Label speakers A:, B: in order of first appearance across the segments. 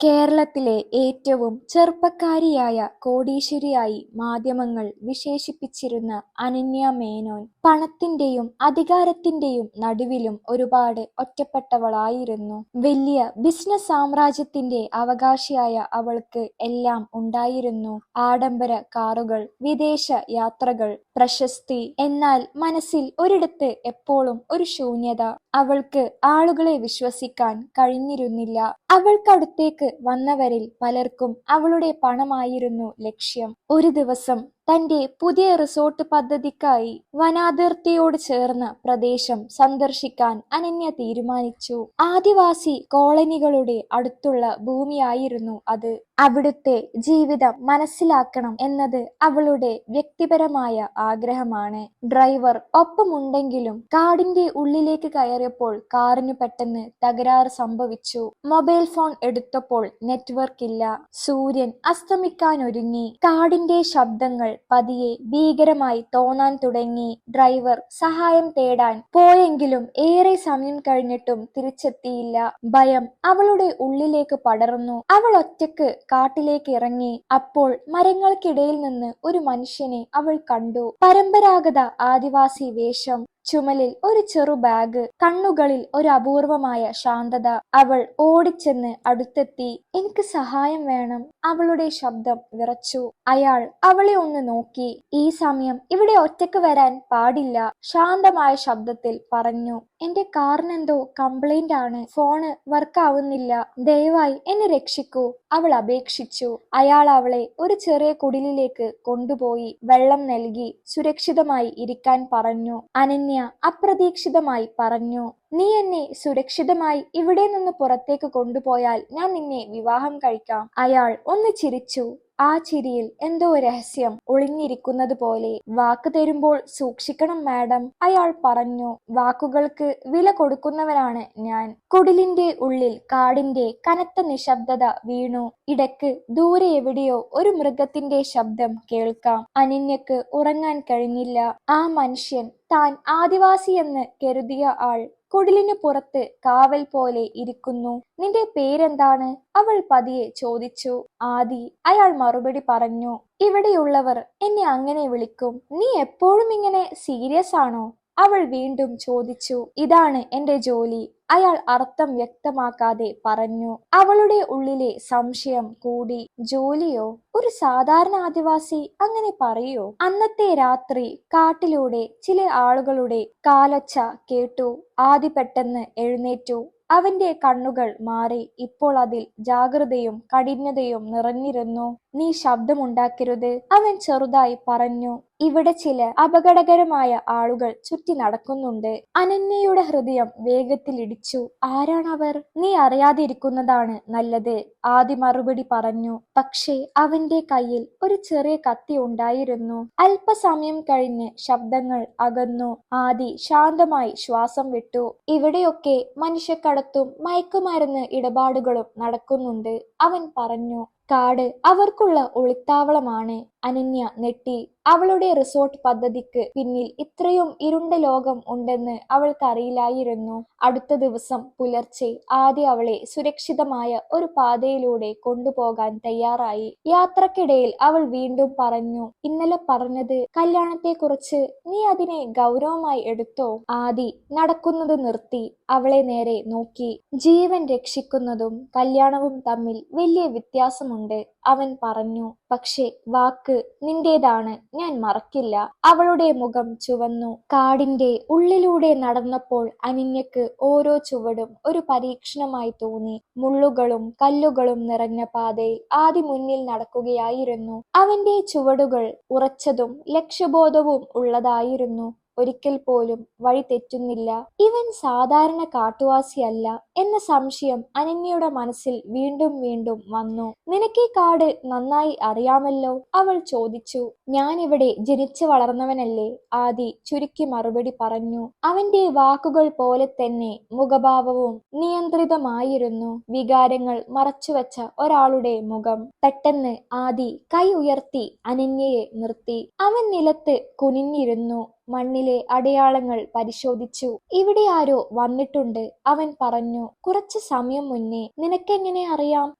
A: കേരളത്തിലെ ഏറ്റവും ചെറുപ്പക്കാരിയായ കോടീശ്വരിയായി മാധ്യമങ്ങൾ വിശേഷിപ്പിച്ചിരുന്ന അനന്യ മേനോൻ പണത്തിന്റെയും അധികാരത്തിന്റെയും നടുവിലും ഒരുപാട് ഒറ്റപ്പെട്ടവളായിരുന്നു. വലിയ ബിസിനസ് സാമ്രാജ്യത്തിന്റെ അവകാശിയായ അവൾക്ക് എല്ലാം ഉണ്ടായിരുന്നു. ആഡംബര കാറുകൾ, വിദേശ യാത്രകൾ, പ്രശസ്തി. എന്നാൽ മനസ്സിൽ ഒരിടത്ത് എപ്പോഴും ഒരു ശൂന്യത. അവൾക്ക് ആളുകളെ വിശ്വസിക്കാൻ കഴിഞ്ഞിരുന്നില്ല. അവൾക്കടുത്തേക്ക് വന്നവരിൽ പലർക്കും അവളുടെ പണമായിരുന്നു ലക്ഷ്യം. ഒരു ദിവസം തന്റെ പുതിയ റിസോർട്ട് പദ്ധതിക്കായി വനാതിർത്തിയോട് ചേർന്ന പ്രദേശം സന്ദർശിക്കാൻ അനന്യ തീരുമാനിച്ചു. ആദിവാസി കോളനികളുടെ അടുത്തുള്ള ഭൂമിയായിരുന്നു അത്. അവിടുത്തെ ജീവിതം മനസ്സിലാക്കണം എന്നത് അവളുടെ വ്യക്തിപരമായ ആഗ്രഹമാണ്. ഡ്രൈവർ ഒപ്പമുണ്ടെങ്കിലും കാടിന്റെ ഉള്ളിലേക്ക് കയറിയപ്പോൾ കാറിന് പെട്ടെന്ന് തകരാറ് സംഭവിച്ചു. മൊബൈൽ ഫോൺ എടുത്തപ്പോൾ നെറ്റ്വർക്ക് ഇല്ല. സൂര്യൻ അസ്തമിക്കാനൊരുങ്ങി. കാടിന്റെ ശബ്ദങ്ങൾ പതിയെ ഭീകരമായി തോന്നാൻ തുടങ്ങി. ഡ്രൈവർ സഹായം തേടാൻ പോയെങ്കിലും ഏറെ സമയം കഴിഞ്ഞിട്ടും തിരിച്ചെത്തിയില്ല. ഭയം അവളുടെ ഉള്ളിലേക്ക് പടർന്നു. അവൾ ഒറ്റയ്ക്ക് കാട്ടിലേക്ക് ഇറങ്ങി. അപ്പോൾ മരങ്ങൾക്കിടയിൽ നിന്ന് ഒരു മനുഷ്യനെ അവൾ കണ്ടു. പരമ്പരാഗത ആദിവാസി വേഷം, ചുമലിൽ ഒരു ചെറു ബാഗ്, കണ്ണുകളിൽ ഒരു അപൂർവമായ ശാന്തത. അവൾ ഓടിച്ചെന്ന് അടുത്തെത്തി. എനിക്ക് സഹായം വേണം. അവളുടെ ശബ്ദം വിറച്ചു. അയാൾ അവളെ ഒന്ന് നോക്കി. ഈ സമയം ഇവിടെ ഒറ്റയ്ക്ക് വരാൻ പാടില്ല, ശാന്തമായ ശബ്ദത്തിൽ പറഞ്ഞു. എന്റെ കാറിനെന്തോ കംപ്ലൈന്റ് ആണ്. ഫോണ് വർക്കാവുന്നില്ല. ദയവായി എന്നെ രക്ഷിക്കൂ, അവൾ അപേക്ഷിച്ചു. അയാൾ അവളെ ഒരു ചെറിയ കുടിലിലേക്ക് കൊണ്ടുപോയി വെള്ളം നൽകി സുരക്ഷിതമായി ഇരിക്കാൻ പറഞ്ഞു. അനന്യ അപ്രതീക്ഷിതമായി പറഞ്ഞു, നീ എന്നെ സുരക്ഷിതമായി ഇവിടെ നിന്ന് പുറത്തേക്ക് കൊണ്ടുപോയാൽ ഞാൻ നിന്നെ വിവാഹം കഴിക്കാം. അയാൾ ഒന്ന് ചിരിച്ചു. ആ ചിരിയിൽ എന്തോ രഹസ്യം ഒളിഞ്ഞിരിക്കുന്നത് പോലെ. വാക്ക് തരുമ്പോൾ സൂക്ഷിക്കണം മാഡം, അയാൾ പറഞ്ഞു. വാക്കുകൾക്ക് വില കൊടുക്കുന്നവനാണ് ഞാൻ. കുടിലിന്റെ ഉള്ളിൽ കാടിന്റെ കനത്ത നിശബ്ദത വീണു. ഇടയ്ക്ക് ദൂരെ എവിടെയോ ഒരു മൃഗത്തിന്റെ ശബ്ദം കേൾക്കാം. അനന്യക്ക് ഉറങ്ങാൻ കഴിഞ്ഞില്ല. ആ മനുഷ്യൻ, താൻ ആദിവാസിയെന്ന് കരുതിയ ആൾ കുടിലിന് പുറത്ത് കാവൽ പോലെ ഇരിക്കുന്നു. നിന്റെ പേരെന്താണ്? അവൾ പതിയെ ചോദിച്ചു. ആദി, അയാൾ മറുപടി പറഞ്ഞു. ഇവിടെയുള്ളവർ എന്നെ അങ്ങനെ വിളിക്കും. നീ എപ്പോഴും ഇങ്ങനെ സീരിയസ് ആണോ? അവൾ വീണ്ടും ചോദിച്ചു. ഇതാണ് എന്റെ ജോലി, അയാൾ അർത്ഥം വ്യക്തമാക്കാതെ പറഞ്ഞു. അവളുടെ ഉള്ളിലെ സംശയം കൂടി. ജോലിയോ? ഒരു സാധാരണ ആദിവാസി അങ്ങനെ പറയോ? അന്നത്തെ രാത്രി കാട്ടിലൂടെ ചില ആളുകളുടെ കാലൊച്ച കേട്ടു. ആദി പെട്ടെന്ന് എഴുന്നേറ്റു. അവന്റെ കണ്ണുകൾ മാറി. ഇപ്പോൾ അതിൽ ജാഗ്രതയും കഠിനതയും നിറഞ്ഞിരുന്നു. നീ ശബ്ദമുണ്ടാക്കരുത്, അവൻ ചെറുതായി പറഞ്ഞു. ഇവിടെ ചില അപകടകരമായ ആളുകൾ ചുറ്റി നടക്കുന്നുണ്ട്. അനന്യയുടെ ഹൃദയം വേഗത്തിൽ ഇടിച്ചു. ആരാണവർ? നീ അറിയാതിരിക്കുന്നതാണ് നല്ലത്, ആദി മറുപടി പറഞ്ഞു. പക്ഷേ അവന്റെ കയ്യിൽ ഒരു ചെറിയ കത്തി ഉണ്ടായിരുന്നു. അല്പസമയം കഴിഞ്ഞ് ശബ്ദങ്ങൾ അകന്നു. ആദി ശാന്തമായി ശ്വാസം വിട്ടു. ഇവിടെയൊക്കെ മനുഷ്യക്കടത്തും മയക്കുമരുന്ന് ഇടപാടുകളും നടക്കുന്നുണ്ട്, അവൻ പറഞ്ഞു. കാട് അവർക്കുള്ള ഒളിത്താവളമാണ്. അനന്യ നെട്ടി. അവളുടെ റിസോർട്ട് പദ്ധതിക്ക് പിന്നിൽ ഇത്രയും ഇരുണ്ട ലോകം ഉണ്ടെന്ന് അവൾക്കറിയില്ലായിരുന്നു. അടുത്ത ദിവസം പുലർച്ചെ ആദി അവളെ സുരക്ഷിതമായ ഒരു പാതയിലൂടെ കൊണ്ടുപോകാൻ തയ്യാറായി. യാത്രക്കിടയിൽ അവൾ വീണ്ടും പറഞ്ഞു, ഇന്നലെ പറഞ്ഞത് കല്യാണത്തെക്കുറിച്ച്, നീ അതിനെ ഗൗരവമായി എടുത്തോ? ആദി നടക്കുന്നത് നിർത്തി. അവളെ നേരെ നോക്കി. ജീവൻ രക്ഷിക്കുന്നതും കല്യാണവും തമ്മിൽ വലിയ വ്യത്യാസമുണ്ട്, അവൻ പറഞ്ഞു. പക്ഷേ വാക്ക് നിന്റേതാണ്, ഞാൻ മറക്കില്ല. അവളുടെ മുഖം ചുവന്നു. കാടിന്റെ ഉള്ളിലൂടെ നടന്നപ്പോൾ അനന്യക്ക് ഓരോ ചുവടും ഒരു പരീക്ഷണമായി തോന്നി. മുള്ളുകളും കല്ലുകളും നിറഞ്ഞ പാതയിൽ ആദി മുന്നിൽ നടക്കുകയായിരുന്നു. അവന്റെ ചുവടുകൾ ഉറച്ചതും ലക്ഷ്യബോധവും ഉള്ളതായിരുന്നു. ഒരിക്കൽ പോലും വഴി തെറ്റുന്നില്ല. ഇവൻ സാധാരണ കാട്ടുവാസിയല്ല എന്ന സംശയം അനന്യയുടെ മനസ്സിൽ വീണ്ടും വീണ്ടും വന്നു. നിനക്ക് ഈ കാട് നന്നായി അറിയാമല്ലോ, അവൾ ചോദിച്ചു. ഞാൻ ഇവിടെ ജനിച്ചു വളർന്നവനല്ലേ, ആദി ചുരുക്കി മറുപടി പറഞ്ഞു. അവന്റെ വാക്കുകൾ പോലെ തന്നെ മുഖഭാവവും നിയന്ത്രിതമായിരുന്നു. വികാരങ്ങൾ മറച്ചുവെച്ച ഒരാളുടെ മുഖം. പെട്ടെന്ന് ആദി കൈ ഉയർത്തി അനന്യയെ നിർത്തി. അവൻ നിലത്ത് കുനിഞ്ഞിരുന്നു. മണ്ണിലെ അടയാളങ്ങൾ പരിശോധിച്ചു. ഇവിടെ ആരോ വന്നിട്ടുണ്ട്, അവൻ പറഞ്ഞു. കുറച്ചു സമയം മുന്നേ. നിനക്കെങ്ങനെ അറിയാം?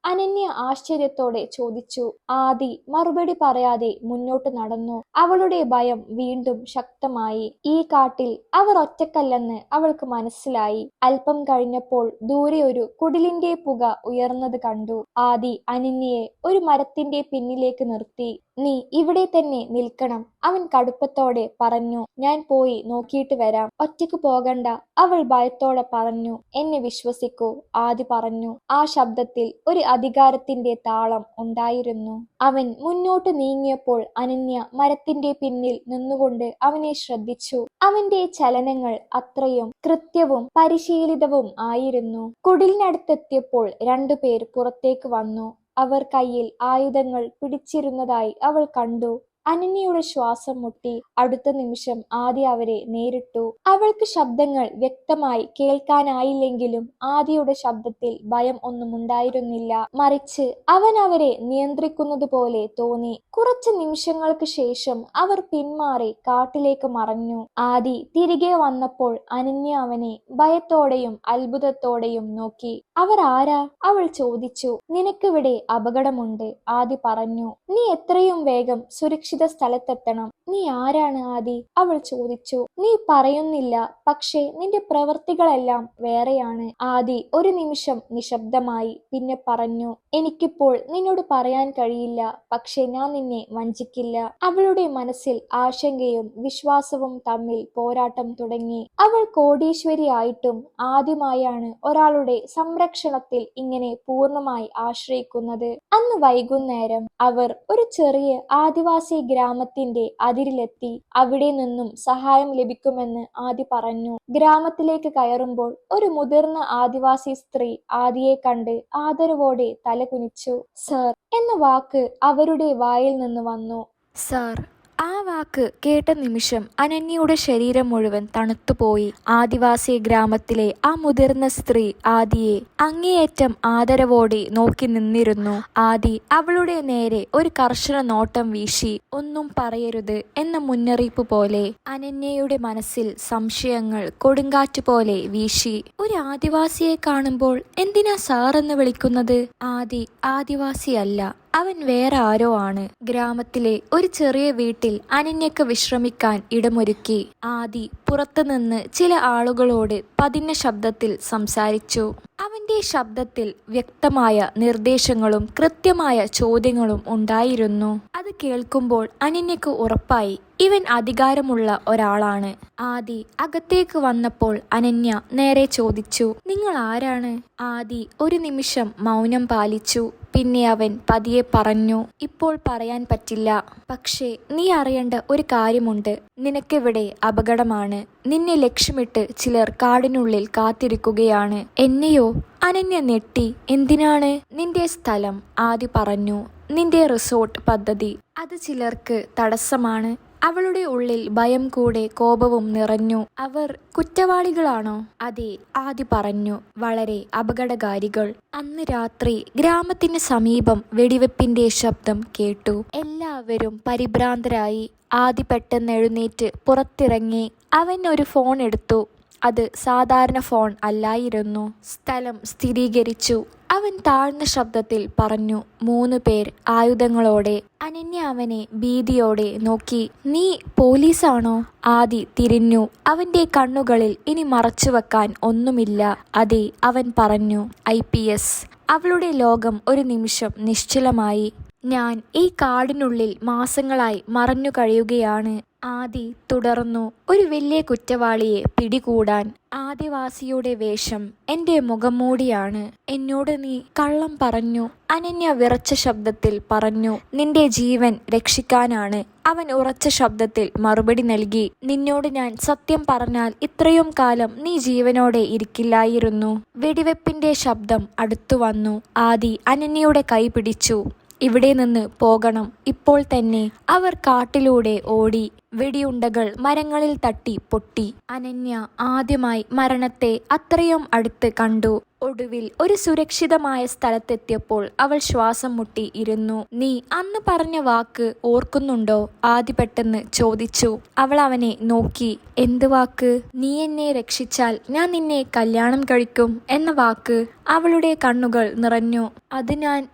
A: അനന്യ ആശ്ചര്യത്തോടെ ചോദിച്ചു. ആദി മറുപടി പറയാതെ മുന്നോട്ട് നടന്നു. അവളുടെ ഭയം വീണ്ടും ശക്തമായി. ഈ കാട്ടിൽ അവർ ഒറ്റക്കല്ലെന്ന് അവൾക്ക് മനസ്സിലായി. അല്പം കഴിഞ്ഞപ്പോൾ ദൂരെ ഒരു കുടിലിന്റെ പുക ഉയർന്നത് കണ്ടു. ആദി അനന്യയെ ഒരു മരത്തിന്റെ പിന്നിലേക്ക് നിർത്തി. നീ ഇവിടെ തന്നെ നിൽക്കണം, അവൻ കടുപ്പത്തോടെ പറഞ്ഞു. ഞാൻ പോയി നോക്കിയിട്ട് വരാം. ഒറ്റയ്ക്ക് പോകണ്ട, അവൾ ഭയത്തോടെ പറഞ്ഞു. എന്നെ വിശ്വസിക്കൂ, ആദി പറഞ്ഞു. ആ ശബ്ദത്തിൽ ഒരു അധികാരത്തിന്റെ താളം ഉണ്ടായിരുന്നു. അവൻ മുന്നോട്ട് നീങ്ങിയപ്പോൾ അനന്യ മരത്തിന്റെ പിന്നിൽ നിന്നുകൊണ്ട് അവനെ ശ്രദ്ധിച്ചു. അവന്റെ ചലനങ്ങൾ അത്രയും കൃത്യവും പരിശീലിതവും ആയിരുന്നു. കുടിലിനടുത്തെത്തിയപ്പോൾ രണ്ടുപേർ പുറത്തേക്ക് വന്നു. അവർ കയ്യിൽ ആയുധങ്ങൾ പിടിച്ചിരുന്നതായി അവൾ കണ്ടു. അനന്യയുടെ ശ്വാസം മുട്ടി. അടുത്ത നിമിഷം ആദി അവരെ നേരിട്ടു. അവൾക്ക് ശബ്ദങ്ങൾ വ്യക്തമായി കേൾക്കാനായില്ലെങ്കിലും ആദിയുടെ ശബ്ദത്തിൽ ഭയം ഒന്നും ഉണ്ടായിരുന്നില്ല. മറിച്ച് അവൻ അവരെ നിയന്ത്രിക്കുന്നത് പോലെ തോന്നി. കുറച്ച് നിമിഷങ്ങൾക്ക് ശേഷം അവർ പിന്മാറി കാട്ടിലേക്ക് മറഞ്ഞു. ആദി തിരികെ വന്നപ്പോൾ അനന്യ അവനെ ഭയത്തോടെയും അത്ഭുതത്തോടെയും നോക്കി. അവർ ആരാ? അവൾ ചോദിച്ചു. നിനക്കിവിടെ അപകടമുണ്ട്, ആദി പറഞ്ഞു. നീ എത്രയും വേഗം സുരക്ഷിത സ്ഥലത്തെത്തണം. നീ ആരാണ് ആദി? അവൾ ചോദിച്ചു. നീ പറയുന്നില്ല, പക്ഷേ നിന്റെ പ്രവൃത്തികളെല്ലാം വേറെയാണ്. ആദി ഒരു നിമിഷം നിശബ്ദമായി. പിന്നെ പറഞ്ഞു. എനിക്കിപ്പോൾ നിന്നോട് പറയാൻ കഴിയില്ല, പക്ഷെ ഞാൻ നിന്നെ വഞ്ചിക്കില്ല. അവളുടെ മനസ്സിൽ ആശങ്കയും വിശ്വാസവും തമ്മിൽ പോരാട്ടം തുടങ്ങി. അവൾ കോടീശ്വരിയായിട്ടും ആദ്യമായാണ് ഒരാളുടെ സംരക്ഷണത്തിൽ ഇങ്ങനെ പൂർണ്ണമായി ആശ്രയിക്കുന്നത്. അന്ന് വൈകുന്നേരം അവർ ഒരു ചെറിയ ആദിവാസി ഗ്രാമത്തിന്റെ അതിരിലെത്തി. അവിടെ നിന്നും സഹായം ലഭിക്കുമെന്ന് ആദി പറഞ്ഞു. ഗ്രാമത്തിലേക്ക് കയറുമ്പോൾ ഒരു മുതിർന്ന ആദിവാസി സ്ത്രീ ആദിയെ കണ്ട് ആദരവോടെ തലകുനിച്ചു. സർ എന്ന വാക്ക് അവരുടെ വായിൽ നിന്ന് വന്നു. സർ. ആ വാക്ക് കേട്ട നിമിഷം അനന്യയുടെ ശരീരം മുഴുവൻ തണുത്തുപോയി. ആദിവാസി ഗ്രാമത്തിലെ ആ മുതിർന്ന സ്ത്രീ ആദിയെ അങ്ങേയറ്റം ആദരവോടെ നോക്കി നിന്നിരുന്നു. ആദി അവളുടെ നേരെ ഒരു കർശന നോട്ടം വീശി. ഒന്നും പറയരുത് എന്ന മുന്നറിയിപ്പ് പോലെ. അനന്യയുടെ മനസ്സിൽ സംശയങ്ങൾ കൊടുങ്കാറ്റ് പോലെ വീശി. ഒരു ആദിവാസിയെ കാണുമ്പോൾ എന്തിനാ സാർ എന്ന് വിളിക്കുന്നത്? ആദി ആദിവാസിയല്ല, അവൻ വേറെ ആരോ ആണ്. ഗ്രാമത്തിലെ ഒരു ചെറിയ വീട്ടിൽ അനന്യക്ക് വിശ്രമിക്കാൻ ഇടമൊരുക്കി. ആദി പുറത്തുനിന്ന് ചില ആളുകളോട് പതിഞ്ഞ ശബ്ദത്തിൽ സംസാരിച്ചു. അവന്റെ ശബ്ദത്തിൽ വ്യക്തമായ നിർദ്ദേശങ്ങളും കൃത്യമായ ചോദ്യങ്ങളും ഉണ്ടായിരുന്നു. അത് കേൾക്കുമ്പോൾ അനന്യക്ക് ഉറപ്പായി ഇവൻ അധികാരമുള്ള ഒരാളാണ്. ആദി അകത്തേക്ക് വന്നപ്പോൾ അനന്യ നേരെ ചോദിച്ചു. നിങ്ങൾ ആരാണ്? ആദി ഒരു നിമിഷം മൗനം പാലിച്ചു. പിന്നെ അവൻ പതിയെ പറഞ്ഞു. ഇപ്പോൾ പറയാൻ പറ്റില്ല, പക്ഷേ നീ അറിയേണ്ട ഒരു കാര്യമുണ്ട്. നിനക്കിവിടെ അപകടമാണ്. നിന്നെ ലക്ഷ്യമിട്ട് ചിലർ കാടിനുള്ളിൽ കാത്തിരിക്കുകയാണ്. എന്നെയോ? അനന്യ ഞെട്ടി. എന്തിനാണ്? നിന്റെ സ്ഥലം, ആദി പറഞ്ഞു. നിന്റെ റിസോർട്ട് പദ്ധതി, അത് ചിലർക്ക് തടസ്സമാണ്. അവളുടെ ഉള്ളിൽ ഭയം കൂടെ കോപവും നിറഞ്ഞു. അവർ കുറ്റവാളികളാണോ? അതെ, ആദി പറഞ്ഞു. വളരെ അപകടകാരികൾ. അന്ന് രാത്രി ഗ്രാമത്തിന് സമീപം വെടിവെപ്പിന്റെ ശബ്ദം കേട്ടു. എല്ലാവരും പരിഭ്രാന്തരായി. ആദി പെട്ടെന്ന് എഴുന്നേറ്റ് പുറത്തിറങ്ങി. അവൻ ഒരു ഫോൺ എടുത്തു. അത് സാധാരണ ഫോൺ അല്ലായിരുന്നു. സ്ഥലം സ്ഥിരീകരിച്ചു. അവൻ താഴ്ന്ന ശബ്ദത്തിൽ പറഞ്ഞു. 3 പേർ ആയുധങ്ങളോടെ. അനന്യ അവനെ ഭീതിയോടെ നോക്കി. നീ പോലീസാണോ? ആദി തിരിഞ്ഞു. അവന്റെ കണ്ണുകളിൽ ഇനി മറച്ചുവെക്കാൻ ഒന്നുമില്ല. അതെ, അവൻ പറഞ്ഞു. IPS. അവളുടെ ലോകം ഒരു നിമിഷം നിശ്ചലമായി. ഞാൻ ഈ കാടിനുള്ളിൽ മാസങ്ങളായി മറഞ്ഞു കഴിയുകയാണ്. ആദി തുടർന്നു. ഒരു വലിയ കുറ്റവാളിയെ പിടികൂടാൻ. ആദിവാസിയുടെ വേഷം എന്റെ മുഖംമൂടിയാണ്. എന്നോട് നീ കള്ളം പറഞ്ഞു. അനന്യ വിറച്ച ശബ്ദത്തിൽ പറഞ്ഞു. നിന്റെ ജീവൻ രക്ഷിക്കാനാണ്, അവൻ ഉറച്ച ശബ്ദത്തിൽ മറുപടി നൽകി. നിന്നോട് ഞാൻ സത്യം പറഞ്ഞാൽ ഇത്രയും കാലം നീ ജീവനോടെ ഇരിക്കില്ലായിരുന്നു. വെടിവെപ്പിന്റെ ശബ്ദം അടുത്തു വന്നു. ആദി അനന്യയുടെ കൈ പിടിച്ചു. ഇവിടെ നിന്ന് പോകണം, ഇപ്പോൾ തന്നെ. അവർ കാട്ടിലൂടെ ഓടി. വെടിയുണ്ടകൾ മരങ്ങളിൽ തട്ടി പൊട്ടി. അനന്യ ആദ്യമായി മരണത്തെ അത്രയും അടുത്ത് കണ്ടു. ഒടുവിൽ ഒരു സുരക്ഷിതമായ സ്ഥലത്തെത്തിയപ്പോൾ അവൾ ശ്വാസം മുട്ടി ഇരുന്നു. "നീ അന്ന് പറഞ്ഞ വാക്ക് ഓർക്കുന്നുണ്ടോ?" ആദി പെട്ടെന്ന് ചോദിച്ചു. അവൾ അവനെ നോക്കി. "എന്ത് വാക്ക്?" "നീ എന്നെ രക്ഷിച്ചാൽ ഞാൻ നിന്നെ കല്യാണം കഴിക്കും എന്ന വാക്ക്." അവളുടെ കണ്ണുകൾ നിറഞ്ഞു. "അത് ഞാൻ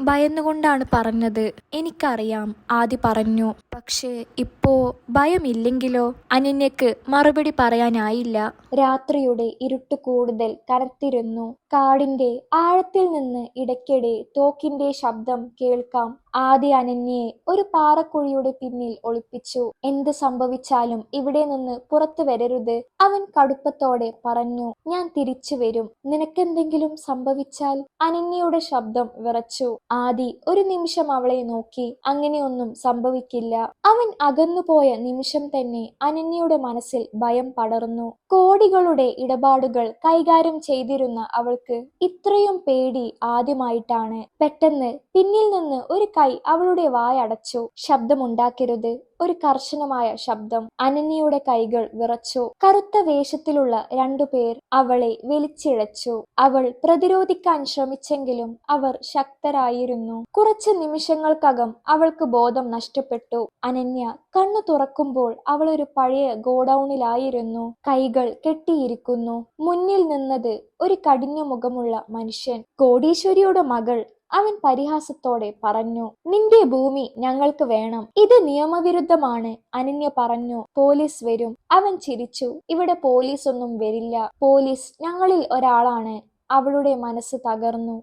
A: ഭയന്നുകൊണ്ടാണ് പറഞ്ഞത്." "എനിക്കറിയാം," ആദി പറഞ്ഞു. "പക്ഷേ ഇപ്പോ ഭയമില്ലെങ്കിലോ?" അനന്യക്ക് മറുപടി പറയാനായില്ല. രാത്രിയുടെ ഇരുട്ട് കൂടുതൽ കനത്തിരുന്നു. കാടിന്റെ ആഴത്തിൽ നിന്ന് ഇടയ്ക്കിടെ തോക്കിന്റെ ശബ്ദം കേൾക്കാം. ആദി അനന്യയെ ഒരു പാറക്കുഴിയുടെ പിന്നിൽ ഒളിപ്പിച്ചു. "എന്ത് സംഭവിച്ചാലും ഇവിടെ നിന്ന് പുറത്തു വരരുത്," അവൻ കടുപ്പത്തോടെ പറഞ്ഞു. "ഞാൻ തിരിച്ചു വരും. നിനക്കെന്തെങ്കിലും സംഭവിച്ചാൽ?" അനന്യയുടെ ശബ്ദം വിറച്ചു. ആദി ഒരു നിമിഷം അവളെ നോക്കി. അങ്ങനെയൊന്നും സംഭവിക്കില്ല. അവൻ അകന്നുപോയ നിമിഷം തന്നെ അനന്യയുടെ മനസ്സിൽ ഭയം പടർന്നു. കോടികളുടെ ഇടപാടുകൾ കൈകാര്യം ചെയ്തിരുന്ന അവൾക്ക് ഇത്രയും പേടി ആദ്യമായിട്ടാണ്. പെട്ടെന്ന് പിന്നിൽ നിന്ന് ഒരു കൈ അവളുടെ വായടച്ചു. "ശബ്ദമുണ്ടാക്കരുത്," ഒരു കർശനമായ ശബ്ദം. അനന്യയുടെ കൈകൾ വിറച്ചു. കറുത്ത വേഷത്തിലുള്ള രണ്ടുപേർ അവളെ വലിച്ചിഴച്ചു. അവൾ പ്രതിരോധിക്കാൻ ശ്രമിച്ചെങ്കിലും അവർ ശക്തരായിരുന്നു. കുറച്ച് നിമിഷങ്ങൾക്കകം അവൾക്ക് ബോധം നഷ്ടപ്പെട്ടു. അനന്യ കണ്ണു തുറക്കുമ്പോൾ അവൾ ഒരു പഴയ ഗോഡൌണിലായിരുന്നു. കൈകൾ കെട്ടിയിരിക്കുന്നു. മുന്നിൽ നിന്നത് ഒരു കഠിന മുഖമുള്ള മനുഷ്യൻ. "കോടീശ്വരിയുടെ മകൾ," അവൻ പരിഹാസത്തോടെ പറഞ്ഞു. "നിന്റെ ഭൂമി ഞങ്ങൾക്ക് വേണം." "ഇത് നിയമവിരുദ്ധമാണ്," അനന്യ പറഞ്ഞു. "പോലീസ് വരും." അവൻ ചിരിച്ചു. "ഇവിടെ പോലീസ് ഒന്നും വരില്ല. പോലീസ് ഞങ്ങളിൽ ഒരാളാണ്." അവളുടെ മനസ്സ് തകർന്നു.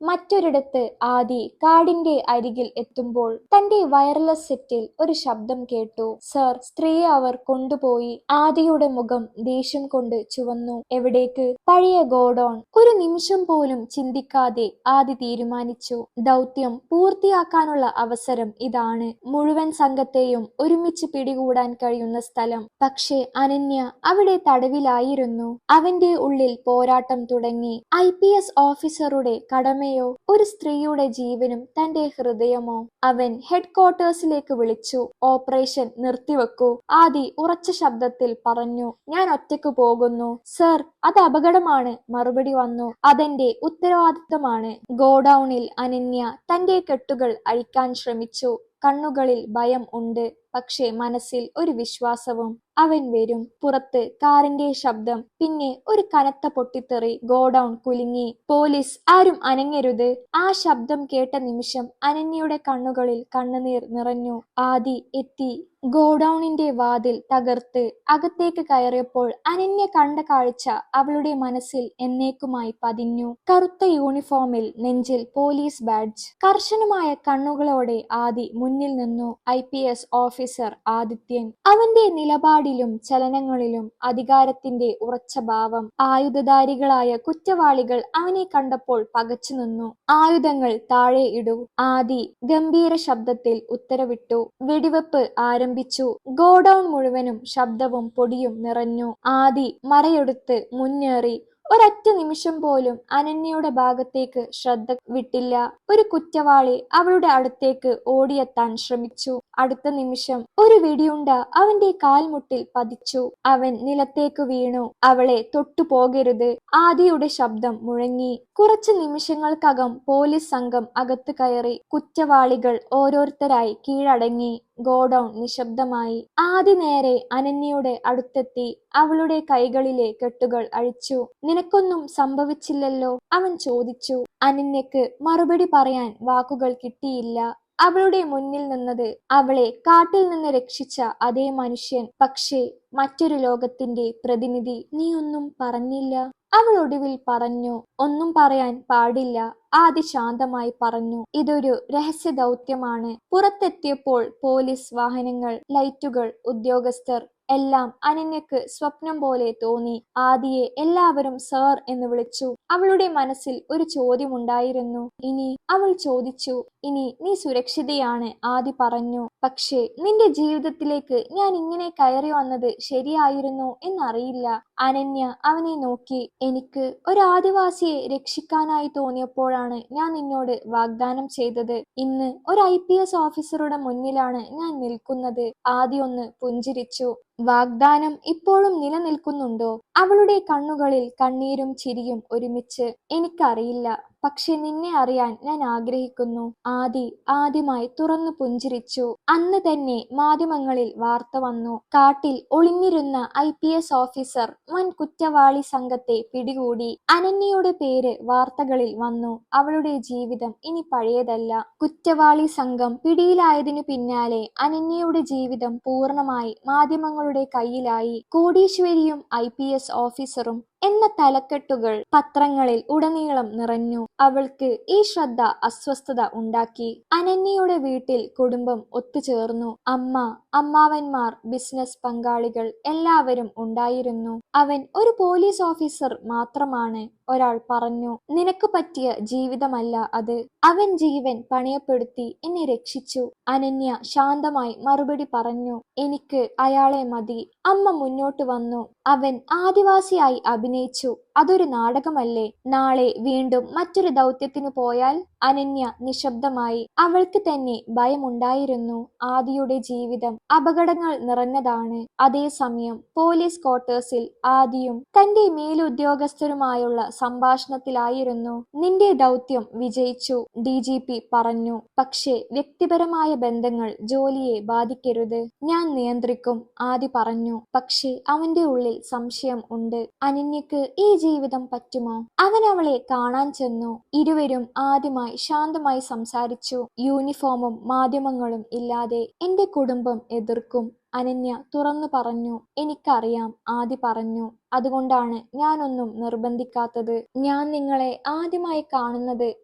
A: മറ്റൊരിടത്ത് ആദി കാടിന്റെ അരികിൽ എത്തുമ്പോൾ തന്റെ വയർലെസ് സെറ്റിൽ ഒരു ശബ്ദം കേട്ടു. "സർ, സ്ത്രീയെ അവർ കൊണ്ടുപോയി." ആദിയുടെ മുഖം ദേഷ്യം കൊണ്ട് ചുവന്നു. "എവിടേക്ക്?" "പഴയ ഗോഡൌൺ." ഒരു നിമിഷം പോലും ചിന്തിക്കാതെ ആദി തീരുമാനിച്ചു. ദൗത്യം പൂർത്തിയാക്കാനുള്ള അവസരം ഇതാണ്. മുഴുവൻ സംഘത്തെയും ഒരുമിച്ച് പിടികൂടാൻ കഴിയുന്ന സ്ഥലം. പക്ഷേ അനന്യ അവിടെ തടവിലായിരുന്നു. അവന്റെ ഉള്ളിൽ പോരാട്ടം തുടങ്ങി. IPS ഓഫീസറുടെ കടമയോ ഒരു സ്ത്രീയുടെ ജീവനും തന്റെ ഹൃദയമോ? അവൻ ഹെഡ് ക്വാർട്ടേഴ്സിലേക്ക് വിളിച്ചു. "ഓപ്പറേഷൻ നിർത്തിവെക്കൂ," ആദി ഉറച്ച ശബ്ദത്തിൽ പറഞ്ഞു. "ഞാൻ ഒറ്റയ്ക്ക് പോകുന്നു." "സർ, അത് അപകടമാണ്," മറുപടി വന്നു. "അതെന്റെ ഉത്തരവാദിത്തമാണ്." ഗോഡൌണിൽ അനന്യ തന്റെ കെട്ടുകൾ അഴിക്കാൻ ശ്രമിച്ചു. കണ്ണുകളിൽ ഭയം ഉണ്ട്, പക്ഷേ മനസ്സിൽ ഒരു വിശ്വാസവും. അവൻ വരും. പുറത്ത് കാറിന്റെ ശബ്ദം. പിന്നെ ഒരു കനത്ത പൊട്ടിത്തെറി. ഗോഡൌൺ കുലുങ്ങി. "പോലീസ്, ആരും അനങ്ങരുത്." ആ ശബ്ദം കേട്ട നിമിഷം അനന്യയുടെ കണ്ണുകളിൽ കണ്ണുനീർ നിറഞ്ഞു. ആദി എത്തി. ഗോഡൌണിന്റെ വാതിൽ തകർത്ത് അകത്തേക്ക് കയറിയപ്പോൾ അനന്യ കണ്ട കാഴ്ച അവളുടെ മനസ്സിൽ എന്നേക്കുമായി പതിഞ്ഞു. കറുത്ത യൂണിഫോമിൽ, നെഞ്ചിൽ പോലീസ് ബാഡ്ജ്. കർശനമായ കണ്ണുകളോടെ ആദി മുന്നിൽ നിന്നു. IPS officer Adithyan. അവന്റെ നിലപാടിലും ചലനങ്ങളിലും അധികാരത്തിന്റെ ഉറച്ച ഭാവം. ആയുധധാരികളായ കുറ്റവാളികൾ അവനെ കണ്ടപ്പോൾ പകച്ചു നിന്നു. "ആയുധങ്ങൾ താഴെ ഇടൂ," ആദി ഗംഭീര ശബ്ദത്തിൽ ഉത്തരവിട്ടു. വെടിവെപ്പ് ആരംഭിച്ചു. ഗോഡൌൺ മുഴുവനും ശബ്ദവും പൊടിയും നിറഞ്ഞു. ആദി മറയെടുത്ത് മുന്നേറി. ഒരൊറ്റ നിമിഷം പോലും അനന്യയുടെ ഭാഗത്തേക്ക് ശ്രദ്ധ വിട്ടില്ല. ഒരു കുറ്റവാളി അവളുടെ അടുത്തേക്ക് ഓടിയെത്താൻ ശ്രമിച്ചു. അടുത്ത നിമിഷം ഒരു വെടിയുണ്ട അവന്റെ കാൽമുട്ടിൽ പതിച്ചു. അവൻ നിലത്തേക്ക് വീണു. "അവളെ തൊട്ടുപോകരുത്," ആദിയുടെ ശബ്ദം മുഴങ്ങി. കുറച്ച് നിമിഷങ്ങൾക്കകം പോലീസ് സംഘം അകത്ത് കയറി. കുറ്റവാളികൾ ഓരോരുത്തരായി കീഴടങ്ങി. ഗോഡൌൺ നിശബ്ദമായി. ആദി നേരെ അനന്യയുടെ അടുത്തെത്തി അവളുടെ കൈകളിലെ കെട്ടുകൾ അഴിച്ചു. "നിനക്കൊന്നും സംഭവിച്ചില്ലല്ലോ?" അവൻ ചോദിച്ചു. അനന്യക്ക് മറുപടി പറയാൻ വാക്കുകൾ കിട്ടിയില്ല. അവളുടെ മുന്നിൽ നിന്നത് അവളെ കാട്ടിൽ നിന്ന് രക്ഷിച്ച അതേ മനുഷ്യൻ, പക്ഷേ മറ്റൊരു ലോകത്തിന്റെ പ്രതിനിധി. "നീ ഒന്നും പറഞ്ഞില്ല," അവൾ ഒടുവിൽ പറഞ്ഞു. "ഒന്നും പറയാൻ പാടില്ല," ആദി ശാന്തമായി പറഞ്ഞു. "ഇതൊരു രഹസ്യ ദൗത്യമാണ്." പുറത്തെത്തിയപ്പോൾ പോലീസ് വാഹനങ്ങൾ, ലൈറ്റുകൾ, ഉദ്യോഗസ്ഥർ എല്ലാം അനന്യക്ക് സ്വപ്നം പോലെ തോന്നി. ആദിയെ എല്ലാവരും സർ എന്ന് വിളിച്ചു. അവളുടെ മനസ്സിൽ ഒരു ചോദ്യമുണ്ടായിരുന്നു. ഇനി അവൾ ചോദിച്ചു, ഇനി നീ സുരക്ഷിതയാണ്, ആദി പറഞ്ഞു. പക്ഷേ നിന്റെ ജീവിതത്തിലേക്ക് ഞാൻ ഇങ്ങനെ കയറി വന്നത് ശരിയായിരുന്നു എന്നറിയില്ല. അനന്യ അവനെ നോക്കി. എനിക്ക് ഒരു ആദിവാസിയെ രക്ഷിക്കാനായി തോന്നിയപ്പോഴാണ് ഞാൻ നിന്നോട് വാഗ്ദാനം ചെയ്തത്. ഇന്ന് ഒരു IPS ഓഫീസറുടെ മുന്നിലാണ് ഞാൻ നിൽക്കുന്നത്. ആദി ഒന്ന് പുഞ്ചിരിച്ചു. വാഗ്ദാനം ഇപ്പോഴും നിലനിൽക്കുന്നുണ്ടോ? അവളുടെ കണ്ണുകളിൽ കണ്ണീരും ചിരിയും ഒരുമിച്ച്. എനിക്കറിയില്ല, പക്ഷെ നിന്നെ അറിയാൻ ഞാൻ ആഗ്രഹിക്കുന്നു. ആദി ആദ്യമായി തുറന്നു പുഞ്ചിരിച്ചു. അന്ന് തന്നെ മാധ്യമങ്ങളിൽ വാർത്ത വന്നു. കാട്ടിൽ ഒളിഞ്ഞിരുന്ന IPS ഓഫീസർ വൻ കുറ്റവാളി സംഘത്തെ പിടികൂടി. അനന്യയുടെ പേര് വാർത്തകളിൽ വന്നു. അവളുടെ ജീവിതം ഇനി പഴയതല്ല. കുറ്റവാളി സംഘം പിടിയിലായതിനു പിന്നാലെ അനന്യയുടെ ജീവിതം പൂർണ്ണമായി മാധ്യമങ്ങളുടെ കയ്യിലായി. കോടീശ്വരിയും IPS ഓഫീസറും എന്ന തലക്കെട്ടുകൾ പത്രങ്ങളിൽ ഉടനീളം നിറഞ്ഞു. അവൾക്ക് ഈ ശ്രദ്ധ അസ്വസ്ഥത ഉണ്ടാക്കി. അനന്യയുടെ വീട്ടിൽ കുടുംബം ഒത്തുചേർന്നു. അമ്മ, അമ്മാവന്മാർ, ബിസിനസ് പങ്കാളികൾ എല്ലാവരും ഉണ്ടായിരുന്നു. അവൻ ഒരു പോലീസ് ഓഫീസർ മാത്രമാണ്, ഒരാൾ പറഞ്ഞു. നിനക്ക് പറ്റിയ ജീവിതമല്ല അത്. അവൻ ജീവൻ പണയപ്പെടുത്തി എന്നെ രക്ഷിച്ചു. അനന്യ ശാന്തമായി മറുപടി പറഞ്ഞു. എനിക്ക് അയാളെ മതി. അമ്മ മുന്നോട്ട് വന്നു. അവൻ ആദിവാസിയായി അഭിനയിച്ചു. അതൊരു നാടകമല്ലേ? നാളെ വീണ്ടും മറ്റൊരു ദൗത്യത്തിനു പോയാൽ? അനന്യ നിശബ്ദമായി. അവൾക്ക് തന്നെ ഭയമുണ്ടായിരുന്നു. ആദിയുടെ ജീവിതം അപകടങ്ങൾ നിറഞ്ഞതാണ്. അതേസമയം പോലീസ് ക്വാർട്ടേഴ്സിൽ ആദിയും തന്റെ മേലുദ്യോഗസ്ഥരുമായുള്ള സംഭാഷണത്തിലായിരുന്നു. നിന്റെ ദൗത്യം വിജയിച്ചു, DGP പറഞ്ഞു. പക്ഷേ വ്യക്തിപരമായ ബന്ധങ്ങൾ ജോലിയെ ബാധിക്കരുത്. ഞാൻ നിയന്ത്രിക്കും, ആദി പറഞ്ഞു. പക്ഷേ അവന്റെ ഉള്ളിൽ സംശയം ഉണ്ട്. അനന്യക്ക് ഈ ജീവിതം പറ്റുമോ? അവൻ അവളെ കാണാൻ ചെന്നു. ഇരുവരും ആദ്യമായി ശാന്തമായി സംസാരിച്ചു. യൂണിഫോമും മാധ്യമങ്ങളും ഇല്ലാതെ. എന്റെ കുടുംബം എതിർക്കും, അനന്യ തുറന്നു പറഞ്ഞു. എനിക്കറിയാം, ആദി പറഞ്ഞു. അതുകൊണ്ടാണ് ഞാനൊന്നും നിർബന്ധിക്കാത്തത്. ഞാൻ നിങ്ങളെ ആദ്യമായി കാണുന്നത്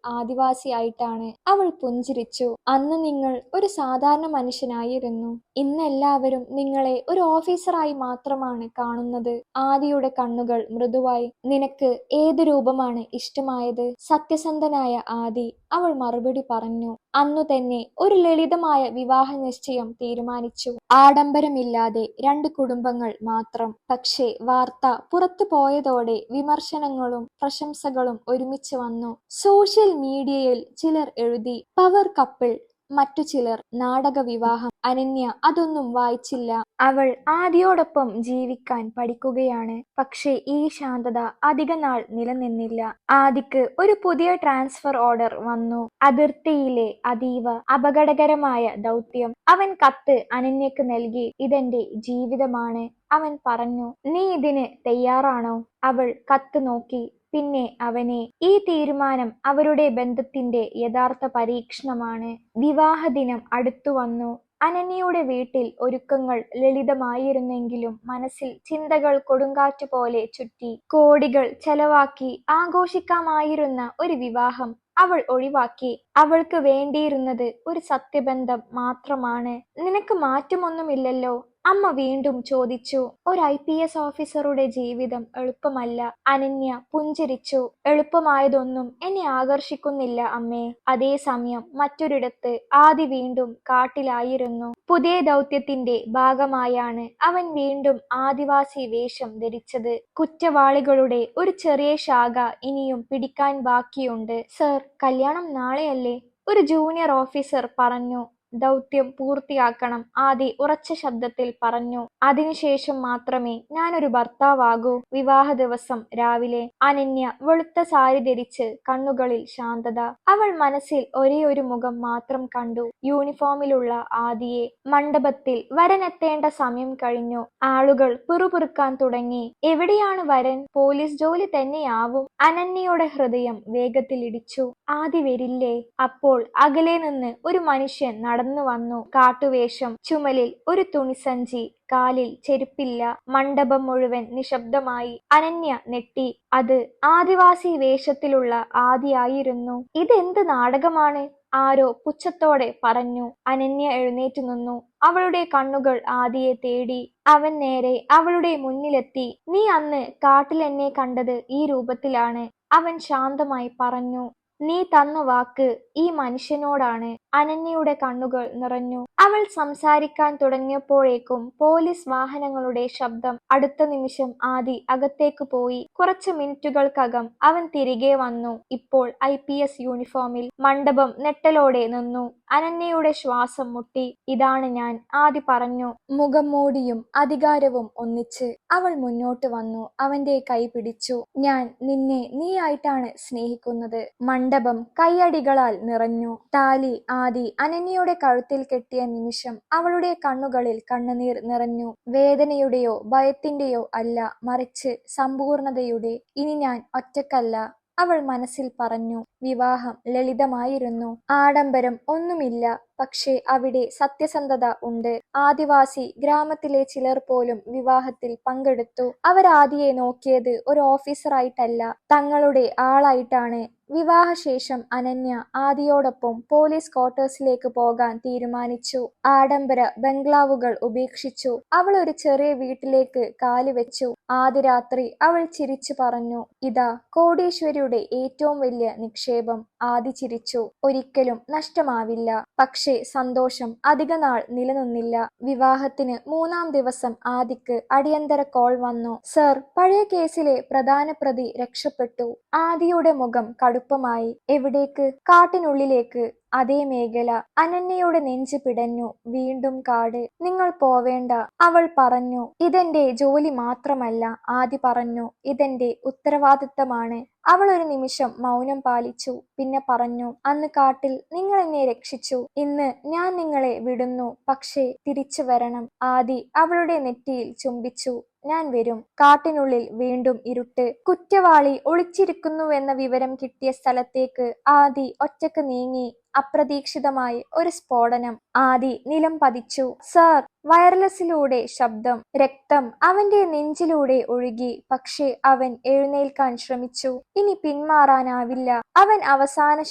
A: ആദിവാസിയായിട്ടാണ്. അവൾ പുഞ്ചിരിച്ചു. അന്ന് നിങ്ങൾ ഒരു സാധാരണ മനുഷ്യനായിരുന്നു. ഇന്ന് എല്ലാവരും നിങ്ങളെ ഒരു ഓഫീസറായി മാത്രമാണ് കാണുന്നത്. ആദിയുടെ കണ്ണുകൾ മൃദുവായി. നിനക്ക് ഏത് രൂപമാണ് ഇഷ്ടമായത്? സത്യസന്ധനായ ആദി, അവൾ മറുപടി പറഞ്ഞു. അന്നു തന്നെ ഒരു ലളിതമായ വിവാഹ നിശ്ചയം തീരുമാനിച്ചു. ആഡംബരമില്ലാതെ 2 കുടുംബങ്ങൾ മാത്രം. പക്ഷേ വാർത്ത പുറത്തു പോയതോടെ വിമർശനങ്ങളും പ്രശംസകളും ഒരുമിച്ച് വന്നു. സോഷ്യൽ മീഡിയയിൽ ചിലർ എഴുതി പവർ കപ്പിൾ, മറ്റു ചിലർ നാടക വിവാഹം. അനന്യ അതൊന്നും വായിച്ചില്ല. അവൾ ആദിയോടൊപ്പം ജീവിക്കാൻ പഠിക്കുകയാണ്. പക്ഷേ ഈ ശാന്തത അധിക നാൾ നിലനിന്നില്ല. ആദിക്ക് ഒരു പുതിയ ട്രാൻസ്ഫർ ഓർഡർ വന്നു. അതിർത്തിയിലെ അതീവ അപകടകരമായ ദൗത്യം. അവൻ കത്ത് അനന്യക്ക് നൽകി. ഇതെന്റെ ജീവിതമാണ്, അവൻ പറഞ്ഞു. നീ ഇതിന് തയ്യാറാണോ? അവൾ കത്ത് നോക്കി. പിന്നെ അവനെ. ഈ തീരുമാനം അവരുടെ ബന്ധത്തിന്റെ യഥാർത്ഥ പരീക്ഷണമാണ്. വിവാഹദിനം അടുത്തു വന്നു. അനന്യയുടെ വീട്ടിൽ ഒരുക്കങ്ങൾ ലളിതമായിരുന്നെങ്കിലും മനസ്സിൽ ചിന്തകൾ കൊടുങ്കാറ്റ് പോലെ ചുറ്റി. കോടികൾ ചെലവാക്കി ആഘോഷിക്കാമായിരുന്ന ഒരു വിവാഹം അവൾ ഒഴിവാക്കി. അവൾക്ക് വേണ്ടിയിരുന്നത് ഒരു സത്യബന്ധം മാത്രമാണ്. നിനക്ക് മാറ്റമൊന്നുമില്ലല്ലോ? അമ്മ വീണ്ടും ചോദിച്ചു. ഒരു IPS ഓഫീസറുടെ ജീവിതം എളുപ്പമല്ല. അനന്യ പുഞ്ചിരിച്ചു. എളുപ്പമായതൊന്നും എന്നെ ആകർഷിക്കുന്നില്ല അമ്മേ. അതേസമയം മറ്റൊരിടത്ത് ആദി വീണ്ടും കാട്ടിലായിരുന്നു. പുതിയ ദൗത്യത്തിന്റെ ഭാഗമായാണ് അവൻ വീണ്ടും ആദിവാസി വേഷം ധരിച്ചത്. കുറ്റവാളികളുടെ ഒരു ചെറിയ ശാഖ ഇനിയും പിടിക്കാൻ ബാക്കിയുണ്ട്. സർ, കല്യാണം നാളെയല്ലേ? ഒരു ജൂനിയർ ഓഫീസർ പറഞ്ഞു. ദൗത്യം പൂർത്തിയാക്കണം, ആദി ഉറച്ച ശബ്ദത്തിൽ പറഞ്ഞു. അതിനുശേഷം മാത്രമേ ഞാനൊരു ഭർത്താവാകൂ. വിവാഹ ദിവസം രാവിലെ. അനന്യ വെളുത്ത സാരി ധരിച്ച്, കണ്ണുകളിൽ ശാന്തത. അവൾ മനസ്സിൽ ഒരേ ഒരു മുഖം മാത്രം കണ്ടു. യൂണിഫോമിലുള്ള ആദിയെ. മണ്ഡപത്തിൽ വരനെത്തേണ്ട സമയം കഴിഞ്ഞു. ആളുകൾ പിറുപിറുക്കാൻ തുടങ്ങി. എവിടെയാണ് വരൻ? പോലീസ് ജോലി തന്നെയാവും. അനന്യയുടെ ഹൃദയം വേഗത്തിൽ ഇടിച്ചു. ആദി വരില്ലേ? അപ്പോൾ അകലെ നിന്ന് ഒരു മനുഷ്യൻ നടന്നു വന്നു. കാട്ടുവേഷം, ചുമലിൽ ഒരു തുണിസഞ്ചി, കാലിൽ ചെരുപ്പില്ല. മണ്ഡപം മുഴുവൻ നിശബ്ദമായി. അനന്യ നെട്ടി. അത് ആദിവാസി വേഷത്തിലുള്ള ആദിയായിരുന്നു. ഇതെന്ത് നാടകമാണ്? ആരോ പുച്ഛത്തോടെ പറഞ്ഞു. അനന്യ എഴുന്നേറ്റ് നിന്നു. അവളുടെ കണ്ണുകൾ ആദിയെ തേടി. അവൻ നേരെ അവളുടെ മുന്നിലെത്തി. നീ അന്ന് കാട്ടിൽ എന്നെ കണ്ടത് ഈ രൂപത്തിലാണ്, അവൻ ശാന്തമായി പറഞ്ഞു. നീ തന്ന വാക്ക് ഈ മനുഷ്യനോടാണ്. അനന്യയുടെ കണ്ണുകൾ നിറഞ്ഞു. അവൾ സംസാരിക്കാൻ തുടങ്ങിയപ്പോഴേക്കും പോലീസ് വാഹനങ്ങളുടെ ശബ്ദം. അടുത്ത നിമിഷം ആദി അകത്തേക്ക് പോയി. കുറച്ച് മിനിറ്റുകൾക്കകം അവൻ തിരികെ വന്നു. ഇപ്പോൾ IPS യൂണിഫോമിൽ. മണ്ഡപം നെട്ടലോടെ നിന്നു. അനന്യയുടെ ശ്വാസം മുട്ടി. ഇതാണ് ഞാൻ, ആദി പറഞ്ഞു, മുഖം മൂടിയും അധികാരവും ഒന്നിച്ച്. അവൾ മുന്നോട്ട് വന്നു, അവന്റെ കൈ പിടിച്ചു. ഞാൻ നിന്നെ നീയായിട്ടാണ് സ്നേഹിക്കുന്നത്. മണ്ഡപം കൈയടികളാൽ നിറഞ്ഞു. താലി ആദി അനന്യയുടെ കഴുത്തിൽ കെട്ടിയ നിമിഷം അവളുടെ കണ്ണുകളിൽ കണ്ണുനീർ നിറഞ്ഞു. വേദനയുടെയോ ഭയത്തിന്റെയോ അല്ല, മറിച്ച് സമ്പൂർണതയുടെ. ഇനി ഞാൻ ഒറ്റക്കല്ല, അവൾ മനസ്സിൽ പറഞ്ഞു. വിവാഹം ലളിതമായിരുന്നു. ആഡംബരം ഒന്നുമില്ല. പക്ഷേ അവിടെ സത്യസന്ധത ഉണ്ട്. ആദിവാസി ഗ്രാമത്തിലെ ചിലർ പോലും വിവാഹത്തിൽ പങ്കെടുത്തു. അവർ ആദിയെ നോക്കിയത് ഒരു ഓഫീസറായിട്ടല്ല, തങ്ങളുടെ ആളായിട്ടാണ്. വിവാഹശേഷം അനന്യ ആദിയോടൊപ്പം പോലീസ് ക്വാർട്ടേഴ്സിലേക്ക് പോകാൻ തീരുമാനിച്ചു. ആഡംബര ബംഗ്ലാവുകൾ ഉപേക്ഷിച്ചു. അവൾ ഒരു ചെറിയ വീട്ടിലേക്ക് കാലുവെച്ചു. ആദ്യ രാത്രി അവൾ ചിരിച്ചു പറഞ്ഞു, ഇതാ കോടീശ്വരിയുടെ ഏറ്റവും വലിയ നിക്ഷേപം. ആദി ചിരിച്ചു. ഒരിക്കലും നഷ്ടമാവില്ല. പക്ഷേ സന്തോഷം അധികനാൾ നിലനിന്നില്ല. വിവാഹത്തിന് 3-ാം ദിവസം ആദിക്ക് അടിയന്തര കോൾ വന്നു. സർ, പഴയ കേസിലെ പ്രധാന പ്രതി രക്ഷപ്പെട്ടു. ആദിയുടെ മുഖം കടുപ്പമായി. എവിടേക്ക്? കാട്ടിനുള്ളിലേക്ക്. അതേ മേഖല. അനന്യയുടെ നെഞ്ച് പിടഞ്ഞു. വീണ്ടും കാട്. നിങ്ങൾ പോവേണ്ട, അവൾ പറഞ്ഞു. ഇതെന്റെ ജോലി മാത്രമല്ല, ആദി പറഞ്ഞു. ഇതെന്റെ ഉത്തരവാദിത്തമാണ്. അവൾ ഒരു നിമിഷം മൗനം പാലിച്ചു. പിന്നെ പറഞ്ഞു, അന്ന് കാട്ടിൽ നിങ്ങൾ എന്നെ രക്ഷിച്ചു. ഇന്ന് ഞാൻ നിങ്ങളെ വിടുന്നു. പക്ഷേ തിരിച്ചു വരണം. ആദി അവളുടെ നെറ്റിയിൽ ചുംബിച്ചു. ഞാൻ വരും. കാട്ടിനുള്ളിൽ വീണ്ടും ഇരുട്ട്. കുറ്റവാളി ഒളിച്ചിരിക്കുന്നുവെന്ന വിവരം കിട്ടിയ സ്ഥലത്തേക്ക് ആദി ഒറ്റക്ക് നീങ്ങി. അപ്രതീക്ഷിതമായി ഒരു സ്ഫോടനം. ആദി നിലം പതിച്ചു. സർ, വയർലെസ്സിലൂടെ ശബ്ദം. രക്തം അവന്റെ നെഞ്ചിലൂടെ ഒഴുകി. പക്ഷേ അവൻ എഴുന്നേൽക്കാൻ ശ്രമിച്ചു. ഇനി പിന്മാറാനാവില്ല. അവൻ അവസാന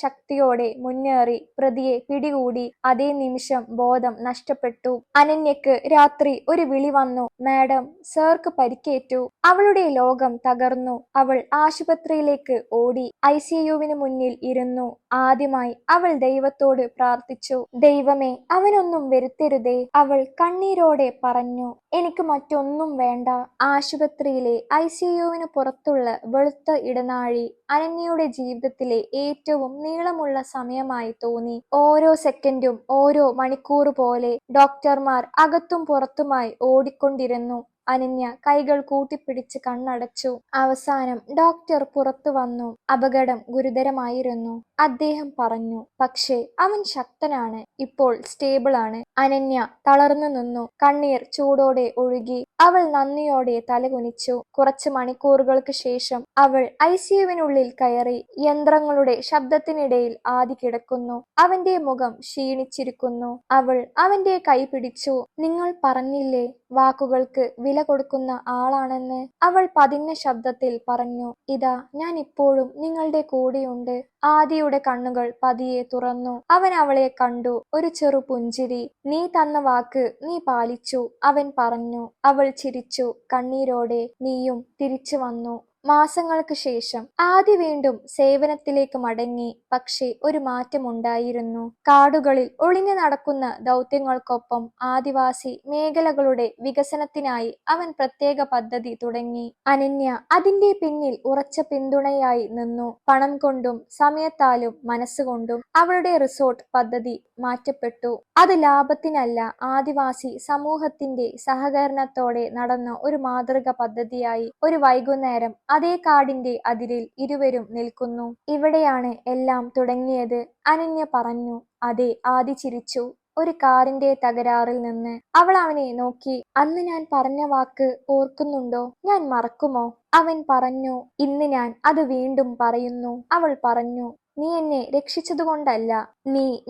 A: ശക്തിയോടെ മുന്നേറി. പ്രതിയെ പിടികൂടി. അതേ നിമിഷം ബോധം നഷ്ടപ്പെട്ടു. അനന്യക്ക് രാത്രി ഒരു വിളി വന്നു. മാഡം, സാർക്ക് പരിക്കേറ്റു. അവളുടെ ലോകം തകർന്നു. അവൾ ആശുപത്രിയിലേക്ക് ഓടി. ICUവിന് മുന്നിൽ ഇരുന്നു. ആദ്യമായി അവൾ ദൈവത്തോട് പ്രാർത്ഥിച്ചു. ദൈവമേ, അവനൊന്നും വരുത്തരുതേ. അവൾ കണ്ണീരോടെ പറഞ്ഞു, എനിക്ക് മറ്റൊന്നും വേണ്ട. ആശുപത്രിയിലെ ICUവിന് പുറത്തുള്ള വെളുത്ത ഇടനാഴി അനന്യയുടെ ജീവിതത്തിലെ ഏറ്റവും നീളമുള്ള സമയമായി തോന്നി. ഓരോ സെക്കൻഡും ഓരോ മണിക്കൂർ പോലെ. ഡോക്ടർമാർ അകത്തും പുറത്തുമായി ഓടിക്കൊണ്ടിരുന്നു. അനന്യ കൈകൾ കൂട്ടിപ്പിടിച്ച് കണ്ണടച്ചു. അവസാനം ഡോക്ടർ പുറത്തു വന്നു. അപകടം ഗുരുതരമായിരുന്നു, അദ്ദേഹം പറഞ്ഞു. പക്ഷേ അവൻ ശക്തനാണ്. ഇപ്പോൾ സ്റ്റേബിൾ ആണ്. അനന്യ തളർന്നു നിന്നു. കണ്ണീർ ചൂടോടെ ഒഴുകി. അവൾ നന്ദിയോടെ തലകുനിച്ചു. കുറച്ച് മണിക്കൂറുകൾക്ക് ശേഷം അവൾ ICUവിനുള്ളിൽ കയറി. യന്ത്രങ്ങളുടെ ശബ്ദത്തിനിടയിൽ ആദി കിടക്കുന്നു. അവന്റെ മുഖം ക്ഷീണിച്ചിരിക്കുന്നു. അവൾ അവന്റെ കൈ പിടിച്ചു. നിങ്ങൾ പറഞ്ഞില്ലേ വാക്കുകൾക്ക് വില കൊടുക്കുന്ന ആളാണെന്ന്? അവൾ പതിഞ്ഞ ശബ്ദത്തിൽ പറഞ്ഞു. ഇതാ, ഞാൻ ഇപ്പോഴും നിങ്ങളുടെ കൂടെയുണ്ട്. ആദിയുടെ കണ്ണുകൾ പതിയെ തുറന്നു. അവൻ അവളെ കണ്ടു. ഒരു ചെറു പുഞ്ചിരി. നീ തന്ന വാക്ക് നീ പാലിച്ചു, അവൻ പറഞ്ഞു. അവൾ ചിരിച്ചു കണ്ണീരോടെ. നീയും തിരിച്ചു വന്നു. മാസങ്ങൾക്ക് ശേഷം ആദി വീണ്ടും സേവനത്തിലേക്ക് മടങ്ങി. പക്ഷേ ഒരു മാറ്റമുണ്ടായിരുന്നു. കാടുകളിൽ ഒളിഞ്ഞു നടക്കുന്ന ദൗത്യങ്ങൾക്കൊപ്പം ആദിവാസി മേഖലകളുടെ വികസനത്തിനായി അവൻ പ്രത്യേക പദ്ധതി തുടങ്ങി. അനന്യ അതിന്റെ പിന്നിൽ ഉറച്ച പിന്തുണയായി നിന്നു. പണം കൊണ്ടും സമയത്താലും മനസ്സുകൊണ്ടും. അവളുടെ റിസോർട്ട് പദ്ധതി മാറ്റപ്പെട്ടു. അത് ലാഭത്തിനല്ല, ആദിവാസി സമൂഹത്തിന്റെ സഹകരണത്തോടെ നടന്ന ഒരു മാതൃക പദ്ധതിയായി. ഒരു വൈകുന്നേരം അതേ കാടിന്റെ അതിരിൽ ഇരുവരും നിൽക്കുന്നു. ഇവിടെയാണ് എല്ലാം തുടങ്ങിയത്, അനന്യ പറഞ്ഞു. അതെ, ആദി ചിരിച്ചു. ഒരു കാറിന്റെ തകരാറിൽ നിന്ന്. അവൾ അവനെ നോക്കി. അന്ന് ഞാൻ പറഞ്ഞ വാക്ക് ഓർക്കുന്നുണ്ടോ? ഞാൻ മറക്കുമോ? അവൻ പറഞ്ഞു. ഇന്ന് ഞാൻ അത് വീണ്ടും പറയുന്നു. അവൾ പറഞ്ഞു. നീ എന്നെ രക്ഷിച്ചതുകൊണ്ടല്ല,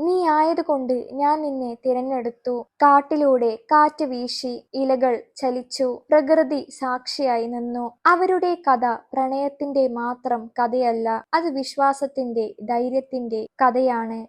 A: നീ ആയതുകൊണ്ട് ഞാൻ നിന്നെ തിരഞ്ഞെടുത്തു. കാട്ടിലൂടെ കാറ്റ് വീശി. ഇലകൾ ചലിച്ചു. പ്രകൃതി സാക്ഷിയായി നിന്നു. അവരുടെ കഥ പ്രണയത്തിന്റെ മാത്രം കഥയല്ല, അത് വിശ്വാസത്തിന്റെ, ധൈര്യത്തിന്റെ കഥയാണ്.